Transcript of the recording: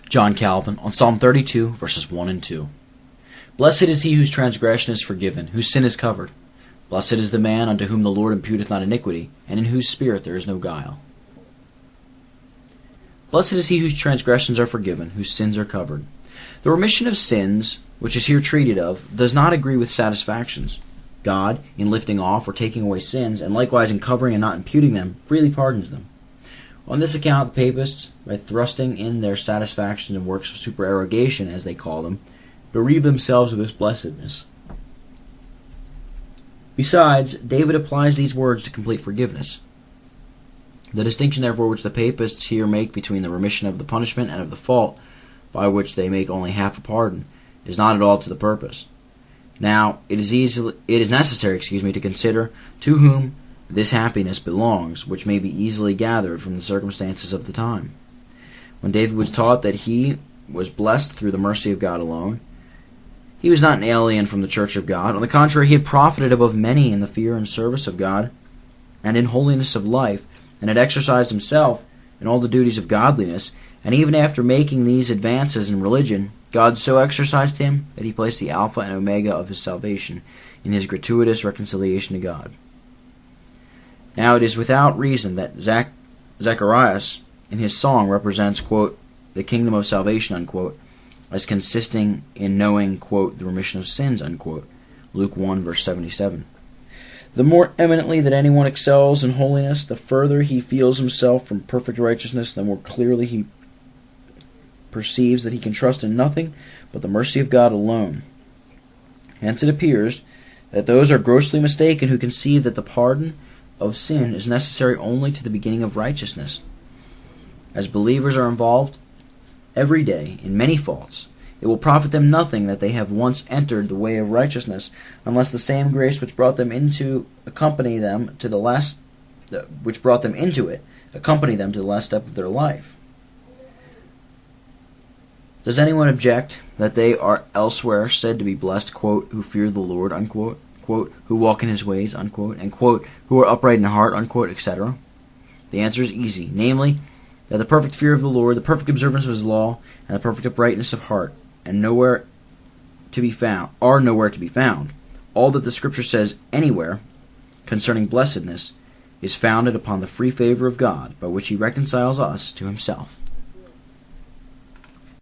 John Calvin on Psalm 32, verses 1 and 2. Blessed is he whose transgression is forgiven, whose sin is covered. Blessed is the man unto whom the Lord imputeth not iniquity, and in whose spirit there is no guile. Blessed is he whose transgressions are forgiven, whose sins are covered. The remission of sins, which is here treated of, does not agree with satisfactions. God, in lifting off or taking away sins, and likewise in covering and not imputing them, freely pardons them. On this account, the papists, by thrusting in their satisfactions and works of supererogation, as they call them, bereave themselves of this blessedness. Besides, David applies these words to complete forgiveness. The distinction, therefore, which the papists here make between the remission of the punishment and of the fault, by which they make only half a pardon, is not at all to the purpose. Now, it is necessary, to consider to whom this happiness belongs, which may be easily gathered from the circumstances of the time. When David was taught that he was blessed through the mercy of God alone, he was not an alien from the church of God. On the contrary, he had profited above many in the fear and service of God, and in holiness of life, and had exercised himself in all the duties of godliness. And even after making these advances in religion, God so exercised him that he placed the Alpha and Omega of his salvation in his gratuitous reconciliation to God. Now it is without reason that Zacharias in his song represents, quote, the kingdom of salvation, unquote, as consisting in knowing, quote, the remission of sins, unquote, Luke 1, verse 77. The more eminently that anyone excels in holiness, the further he feels himself from perfect righteousness, the more clearly he perceives that he can trust in nothing but the mercy of God alone. Hence it appears that those are grossly mistaken who conceive that the pardon of sin is necessary only to the beginning of righteousness. As believers are involved every day in many faults, it will profit them nothing that they have once entered the way of righteousness, unless the same grace which brought them into accompany them to the last step of their life. Does anyone object that they are elsewhere said to be blessed, quote, who fear the Lord, unquote, quote, who walk in his ways, unquote, and, quote, who are upright in heart, unquote, etc.? The answer is easy, namely, that the perfect fear of the Lord, the perfect observance of his law, and the perfect uprightness of heart, and nowhere to be found. All that the Scripture says anywhere concerning blessedness is founded upon the free favor of God, by which he reconciles us to himself.